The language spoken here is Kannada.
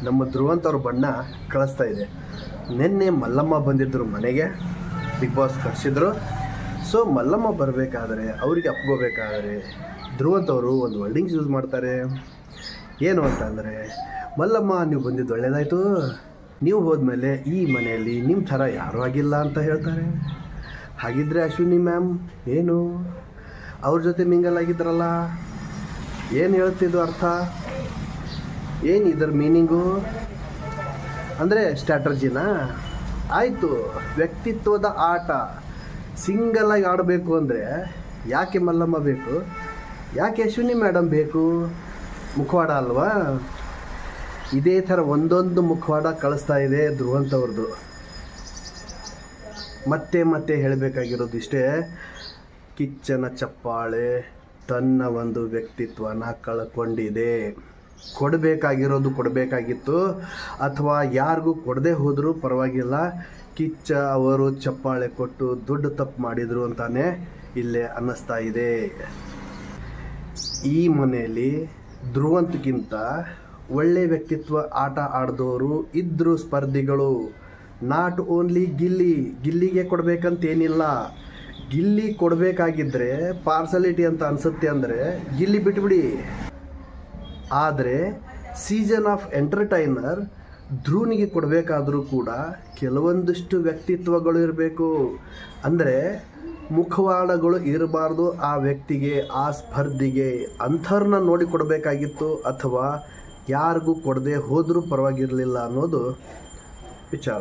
ನಮ್ಮ ಧ್ರುವಂತವ್ರ ಬಣ್ಣ ಕಳಿಸ್ತಾ ಇದೆ. ನಿನ್ನೆ ಮಲ್ಲಮ್ಮ ಬಂದಿದ್ದರು ಮನೆಗೆ, ಬಿಗ್ ಬಾಸ್ ಕರೆಸಿದ್ರು. ಸೊ ಮಲ್ಲಮ್ಮ ಬರಬೇಕಾದ್ರೆ, ಅವರಿಗೆ ಅಪ್ಕೋಬೇಕಾದ್ರೆ ಧ್ರುವಂತವರು ಒಂದು ವರ್ಡಿಂಗ್ಸ್ ಯೂಸ್ ಮಾಡ್ತಾರೆ. ಏನು ಅಂತಂದರೆ, ಮಲ್ಲಮ್ಮ ನೀವು ಬಂದಿದ್ದು ಒಳ್ಳೆಯದಾಯಿತು, ನೀವು ಹೋದ್ಮೇಲೆ ಈ ಮನೆಯಲ್ಲಿ ನಿಮ್ಮ ಥರ ಯಾರೂ ಆಗಿಲ್ಲ ಅಂತ ಹೇಳ್ತಾರೆ. ಹಾಗಿದ್ರೆ ಅಶ್ವಿನಿ ಮ್ಯಾಮ್ ಏನು ಅವ್ರ ಜೊತೆ ಮಿಂಗಲ್ ಆಗಿದ್ರಲ್ಲ, ಏನು ಹೇಳ್ತಿದ್ದು ಅರ್ಥ, ಏನು ಇದರ ಮೀನಿಂಗು? ಅಂದರೆ ಸ್ಟ್ರಾಟರ್ಜಿನಾ? ಆಯಿತು, ವ್ಯಕ್ತಿತ್ವದ ಆಟ. ಸಿಂಗಲಾಗಿ ಆಡಬೇಕು ಅಂದರೆ ಯಾಕೆ ಮಲ್ಲಮ್ಮ ಬೇಕು, ಯಾಕೆ ಅಶ್ವಿನಿ ಮೇಡಮ್ ಬೇಕು? ಮುಖವಾಡ ಅಲ್ವಾ? ಇದೇ ಥರ ಒಂದೊಂದು ಮುಖವಾಡ ಕಳಿಸ್ತಾ ಇದೆ ಧ್ರುವಂತವ್ರದ್ದು. ಮತ್ತೆ ಮತ್ತೆ ಹೇಳಬೇಕಾಗಿರೋದು ಇಷ್ಟೇ, ಕಿಚ್ಚನ ಚಪ್ಪಾಳೆ ತನ್ನ ಒಂದು ವ್ಯಕ್ತಿತ್ವನ ಕಳ್ಕೊಂಡಿದೆ. ಕೊಡಬೇಕಾಗಿರೋದು ಕೊಡಬೇಕಾಗಿತ್ತು, ಅಥವಾ ಯಾರಿಗೂ ಕೊಡದೆ ಹೋದರೂ ಪರವಾಗಿಲ್ಲ, ಕಿಚ್ಚ ಅವರು ಚಪ್ಪಾಳೆ ಕೊಟ್ಟು ದೊಡ್ಡ ತಪ್ಪು ಮಾಡಿದರು ಅಂತಾನೆ ಇಲ್ಲೇ ಅನ್ನಿಸ್ತಾ ಇದೆ. ಈ ಮನೆಯಲ್ಲಿ ಧ್ರುವಂತಕ್ಕಿಂತ ಒಳ್ಳೆ ವ್ಯಕ್ತಿತ್ವ ಆಟ ಆಡಿದವರು ಇದ್ದರು ಸ್ಪರ್ಧಿಗಳು. ನಾಟ್ ಓನ್ಲಿ ಗಿಲ್ಲಿಗೆ ಕೊಡಬೇಕಂತೇನಿಲ್ಲ. ಗಿಲ್ಲಿ ಕೊಡಬೇಕಾಗಿದ್ದರೆ ಪಾರ್ಸಲಿಟಿ ಅಂತ ಅನಿಸುತ್ತೆ ಅಂದರೆ ಗಿಲ್ಲಿ ಬಿಟ್ಬಿಡಿ. ಆದರೆ ಸೀಸನ್ ಆಫ್ ಎಂಟರ್ಟೈನರ್ ಧ್ರುವನಿಗೆ ಕೊಡಬೇಕಾದರೂ ಕೂಡ ಕೆಲವೊಂದಿಷ್ಟು ವ್ಯಕ್ತಿತ್ವಗಳು ಇರಬೇಕು. ಅಂದರೆ ಮುಖವಾಡಗಳು ಇರಬಾರ್ದು ಆ ವ್ಯಕ್ತಿಗೆ, ಆ ಸ್ಪರ್ಧಿಗೆ. ಅಂಥವ್ರನ್ನ ನೋಡಿ ಕೊಡಬೇಕಾಗಿತ್ತು, ಅಥವಾ ಯಾರಿಗೂ ಕೊಡದೆ ಹೋದರೂ ಪರವಾಗಿರಲಿಲ್ಲ ಅನ್ನೋದು ವಿಚಾರ.